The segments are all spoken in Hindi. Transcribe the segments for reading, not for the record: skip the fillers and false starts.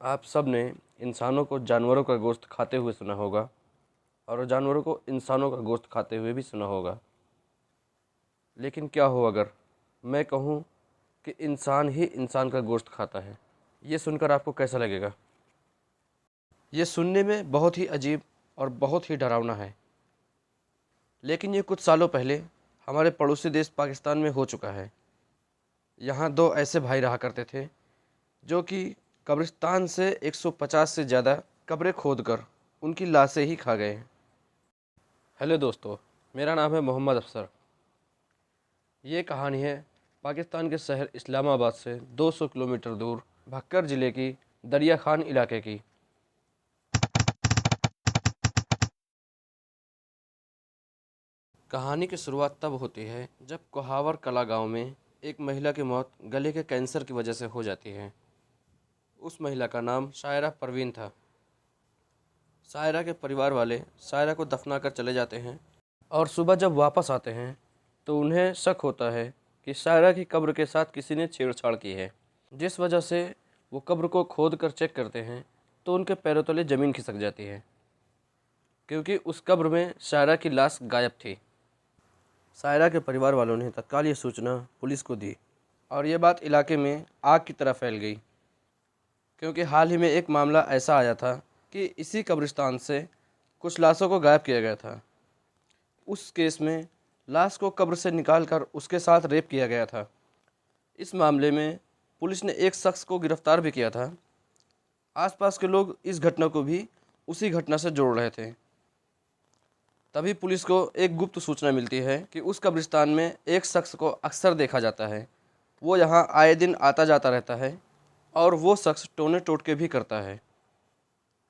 आप सब ने इंसानों को जानवरों का गोश्त खाते हुए सुना होगा और जानवरों को इंसानों का गोश्त खाते हुए भी सुना होगा। लेकिन क्या हो अगर मैं कहूँ कि इंसान ही इंसान का गोश्त खाता है? ये सुनकर आपको कैसा लगेगा? ये सुनने में बहुत ही अजीब और बहुत ही डरावना है। लेकिन ये कुछ सालों पहले हमारे पड़ोसी देश पाकिस्तान में हो चुका है। यहाँ दो ऐसे भाई रहा करते थे जो कि कब्रिस्तान से 150 से ज़्यादा कब्रें खोदकर उनकी लाशें ही खा गए। हेलो दोस्तों, मेरा नाम है मोहम्मद अफसर। ये कहानी है पाकिस्तान के शहर इस्लामाबाद से 200 किलोमीटर दूर भक्कर ज़िले की दरिया खान इलाके की। कहानी की शुरुआत तब होती है जब कोहावर कला गांव में एक महिला की मौत गले के कैंसर की वजह से हो जाती है। उस महिला का नाम शायरा परवीन था। शायरा के परिवार वाले शायरा को दफना कर चले जाते हैं और सुबह जब वापस आते हैं तो उन्हें शक होता है कि शायरा की कब्र के साथ किसी ने छेड़छाड़ की है। जिस वजह से वो कब्र को खोद कर चेक करते हैं तो उनके पैरों तले ज़मीन खिसक जाती है, क्योंकि उस कब्र में शायरा की लाश गायब थी। शायरा के परिवार वालों ने तत्काल ये सूचना पुलिस को दी और ये बात इलाके में आग की तरह फैल गई, क्योंकि हाल ही में एक मामला ऐसा आया था कि इसी कब्रिस्तान से कुछ लाशों को गायब किया गया था। उस केस में लाश को कब्र से निकालकर उसके साथ रेप किया गया था। इस मामले में पुलिस ने एक शख्स को गिरफ्तार भी किया था। आसपास के लोग इस घटना को भी उसी घटना से जोड़ रहे थे। तभी पुलिस को एक गुप्त सूचना मिलती है कि उस कब्रिस्तान में एक शख्स को अक्सर देखा जाता है। वो यहाँ आए दिन आता जाता रहता है और वो शख्स टोने टोटके भी करता है।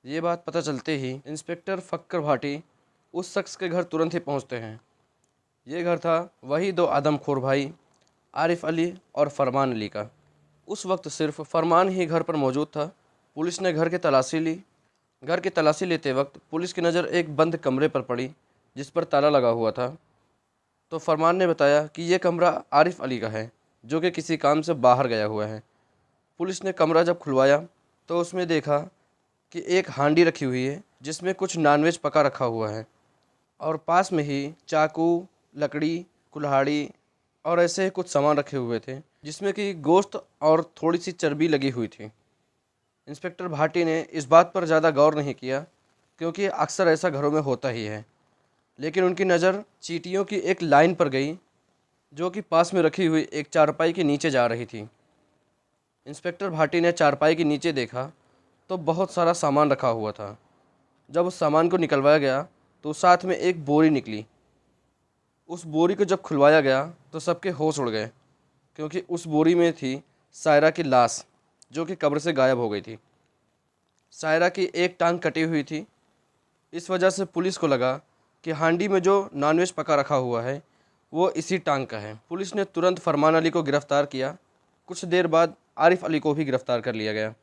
ये बात पता चलते ही इंस्पेक्टर फक्कर भाटी उस शख्स के घर तुरंत ही पहुँचते हैं। ये घर था वही दो आदमखोर भाई आरिफ अली और फरमान अली का। उस वक्त सिर्फ फरमान ही घर पर मौजूद था। पुलिस ने घर की तलाशी ली। घर की तलाशी लेते वक्त पुलिस की नज़र एक बंद कमरे पर पड़ी जिस पर ताला लगा हुआ था। तो फरमान ने बताया कि यह कमरा आरिफ अली का है, जो कि किसी काम से बाहर गया हुआ है। पुलिस ने कमरा जब खुलवाया तो उसमें देखा कि एक हांडी रखी हुई है जिसमें कुछ नॉनवेज पका रखा हुआ है और पास में ही चाकू, लकड़ी, कुल्हाड़ी और ऐसे कुछ सामान रखे हुए थे जिसमें कि गोश्त और थोड़ी सी चर्बी लगी हुई थी। इंस्पेक्टर भाटी ने इस बात पर ज़्यादा गौर नहीं किया, क्योंकि अक्सर ऐसा घरों में होता ही है। लेकिन उनकी नज़र चींटियों की एक लाइन पर गई जो कि पास में रखी हुई एक चारपाई के नीचे जा रही थी। इंस्पेक्टर भाटी ने चारपाई के नीचे देखा तो बहुत सारा सामान रखा हुआ था। जब उस सामान को निकलवाया गया तो साथ में एक बोरी निकली। उस बोरी को जब खुलवाया गया तो सबके होश उड़ गए, क्योंकि उस बोरी में थी शायरा की लाश जो कि कब्र से गायब हो गई थी। शायरा की एक टांग कटी हुई थी। इस वजह से पुलिस को लगा कि हांडी में जो नॉनवेज पका रखा हुआ है वो इसी टांग का है। पुलिस ने तुरंत फरमान अली को गिरफ्तार किया। कुछ देर बाद आरिफ अली को भी गिरफ्तार कर लिया गया।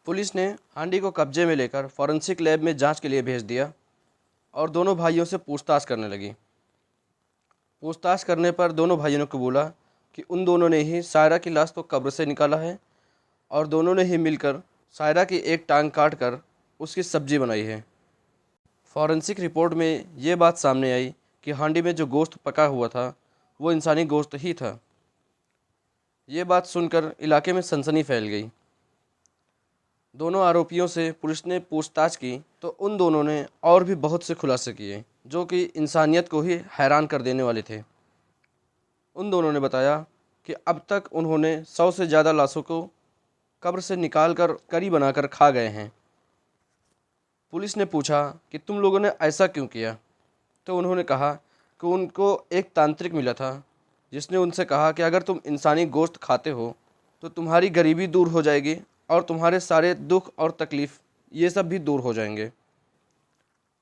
पुलिस ने हांडी को कब्जे में लेकर फॉरेंसिक लैब में जांच के लिए भेज दिया और दोनों भाइयों से पूछताछ करने लगी। पूछताछ करने पर दोनों भाइयों ने कबूला कि उन दोनों ने ही शायरा की लाश को कब्र से निकाला है और दोनों ने ही मिलकर शायरा की एक टांग काट कर उसकी सब्जी बनाई है। फॉरेंसिक रिपोर्ट में ये बात सामने आई कि हांडी में जो गोश्त पका हुआ था वो इंसानी गोश्त ही था। ये बात सुनकर इलाके में सनसनी फैल गई। दोनों आरोपियों से पुलिस ने पूछताछ की तो उन दोनों ने और भी बहुत से खुलासे किए जो कि इंसानियत को ही हैरान कर देने वाले थे। उन दोनों ने बताया कि अब तक उन्होंने 100 से ज़्यादा लाशों को कब्र से निकाल कर करी बनाकर खा गए हैं। पुलिस ने पूछा कि तुम लोगों ने ऐसा क्यों किया? तो उन्होंने कहा कि उनको एक तांत्रिक मिला था जिसने उनसे कहा कि अगर तुम इंसानी गोश्त खाते हो तो तुम्हारी गरीबी दूर हो जाएगी और तुम्हारे सारे दुख और तकलीफ़ ये सब भी दूर हो जाएंगे।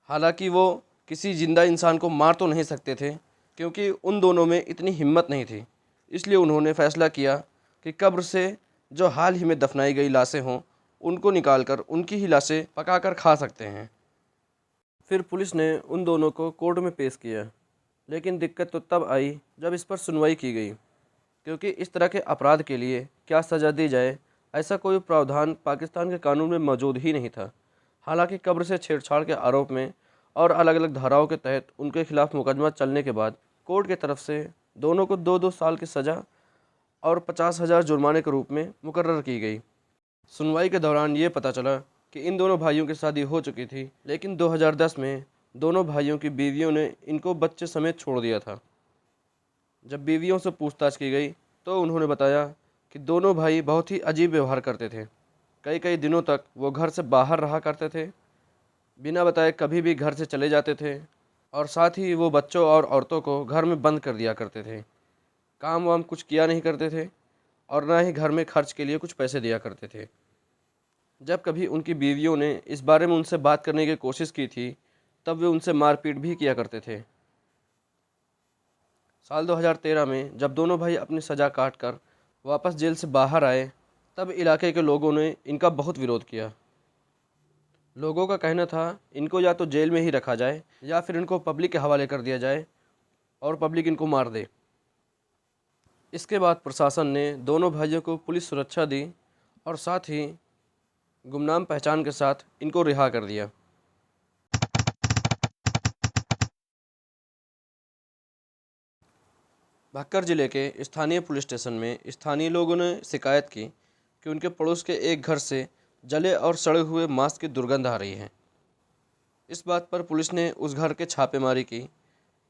हालांकि वो किसी ज़िंदा इंसान को मार तो नहीं सकते थे, क्योंकि उन दोनों में इतनी हिम्मत नहीं थी। इसलिए उन्होंने फ़ैसला किया कि कब्र से जो हाल ही में दफनाई गई लाशें हों उनको निकालकर उनकी ही लाशें पकाकर खा सकते हैं। फिर पुलिस ने उन दोनों को कोर्ट में पेश किया, लेकिन दिक्कत तो तब आई जब इस पर सुनवाई की गई, क्योंकि इस तरह के अपराध के लिए क्या सज़ा दी जाए ऐसा कोई प्रावधान पाकिस्तान के कानून में मौजूद ही नहीं था। हालांकि कब्र से छेड़छाड़ के आरोप में और अलग अलग धाराओं के तहत उनके खिलाफ मुकदमा चलने के बाद कोर्ट की तरफ से दोनों को 2-2 साल की सज़ा और 50,000 जुर्माने के रूप में मुकर्रर की गई। सुनवाई के दौरान ये पता चला कि इन दोनों भाइयों की शादी हो चुकी थी, लेकिन 2010 में दोनों भाइयों की बीवियों ने इनको बच्चे समेत छोड़ दिया था। जब बीवियों से पूछताछ की गई तो उन्होंने बताया कि दोनों भाई बहुत ही अजीब व्यवहार करते थे। कई कई दिनों तक वो घर से बाहर रहा करते थे, बिना बताए कभी भी घर से चले जाते थे और साथ ही वो बच्चों और औरतों को घर में बंद कर दिया करते थे। काम वाम कुछ किया नहीं करते थे और ना ही घर में खर्च के लिए कुछ पैसे दिया करते थे। जब कभी उनकी बीवियों ने इस बारे में उनसे बात करने की कोशिश की थी, तब वे उनसे मारपीट भी किया करते थे। साल 2013 में जब दोनों भाई अपनी सज़ा काट कर वापस जेल से बाहर आए, तब इलाके के लोगों ने इनका बहुत विरोध किया। लोगों का कहना था इनको या तो जेल में ही रखा जाए या फिर इनको पब्लिक के हवाले कर दिया जाए और पब्लिक इनको मार दे। इसके बाद प्रशासन ने दोनों भाइयों को पुलिस सुरक्षा दी और साथ ही गुमनाम पहचान के साथ इनको रिहा कर दिया। भक्कर जिले के स्थानीय पुलिस स्टेशन में स्थानीय लोगों ने शिकायत की कि उनके पड़ोस के एक घर से जले और सड़े हुए मांस की दुर्गंध आ रही है। इस बात पर पुलिस ने उस घर के छापेमारी की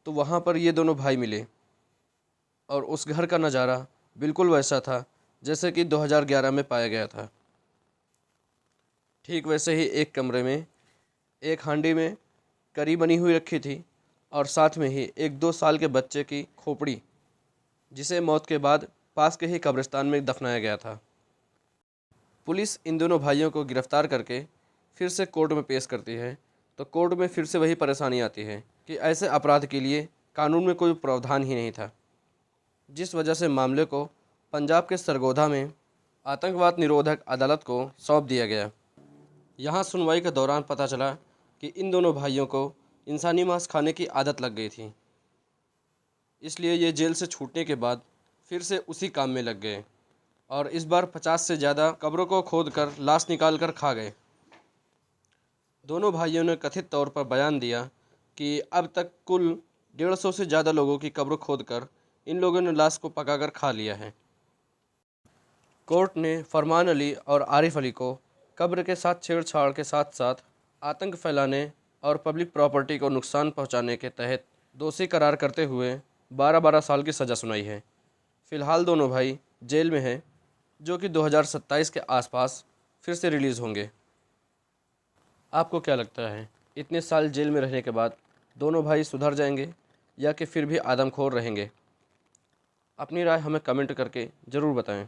तो वहां पर ये दोनों भाई मिले और उस घर का नज़ारा बिल्कुल वैसा था जैसे कि 2011 में पाया गया था। ठीक वैसे ही एक कमरे में एक हांडी में करी बनी हुई रखी थी और साथ में ही एक 2 साल के बच्चे की खोपड़ी, जिसे मौत के बाद पास के ही कब्रिस्तान में दफनाया गया था। पुलिस इन दोनों भाइयों को गिरफ्तार करके फिर से कोर्ट में पेश करती है तो कोर्ट में फिर से वही परेशानी आती है कि ऐसे अपराध के लिए कानून में कोई प्रावधान ही नहीं था, जिस वजह से मामले को पंजाब के सरगोधा में आतंकवाद निरोधक अदालत को सौंप दिया गया। यहाँ सुनवाई के दौरान पता चला कि इन दोनों भाइयों को इंसानी मांस खाने की आदत लग गई थी, इसलिए ये जेल से छूटने के बाद फिर से उसी काम में लग गए और इस बार 50 से ज़्यादा कब्रों को खोदकर लाश निकाल कर खा गए। दोनों भाइयों ने कथित तौर पर बयान दिया कि अब तक कुल 150 से ज़्यादा लोगों की कब्र खोदकर इन लोगों ने लाश को पकाकर खा लिया है। कोर्ट ने फरमान अली और आरिफ अली को कब्र के साथ छेड़छाड़ के साथ साथ आतंक फैलाने और पब्लिक प्रॉपर्टी को नुकसान पहुंचाने के तहत दोषी करार करते हुए 12-12 साल की सज़ा सुनाई है। फ़िलहाल दोनों भाई जेल में हैं, जो कि 2027 के आसपास फिर से रिलीज़ होंगे। आपको क्या लगता है, इतने साल जेल में रहने के बाद दोनों भाई सुधर जाएंगे या कि फिर भी आदमखोर रहेंगे? अपनी राय हमें कमेंट करके ज़रूर बताएं।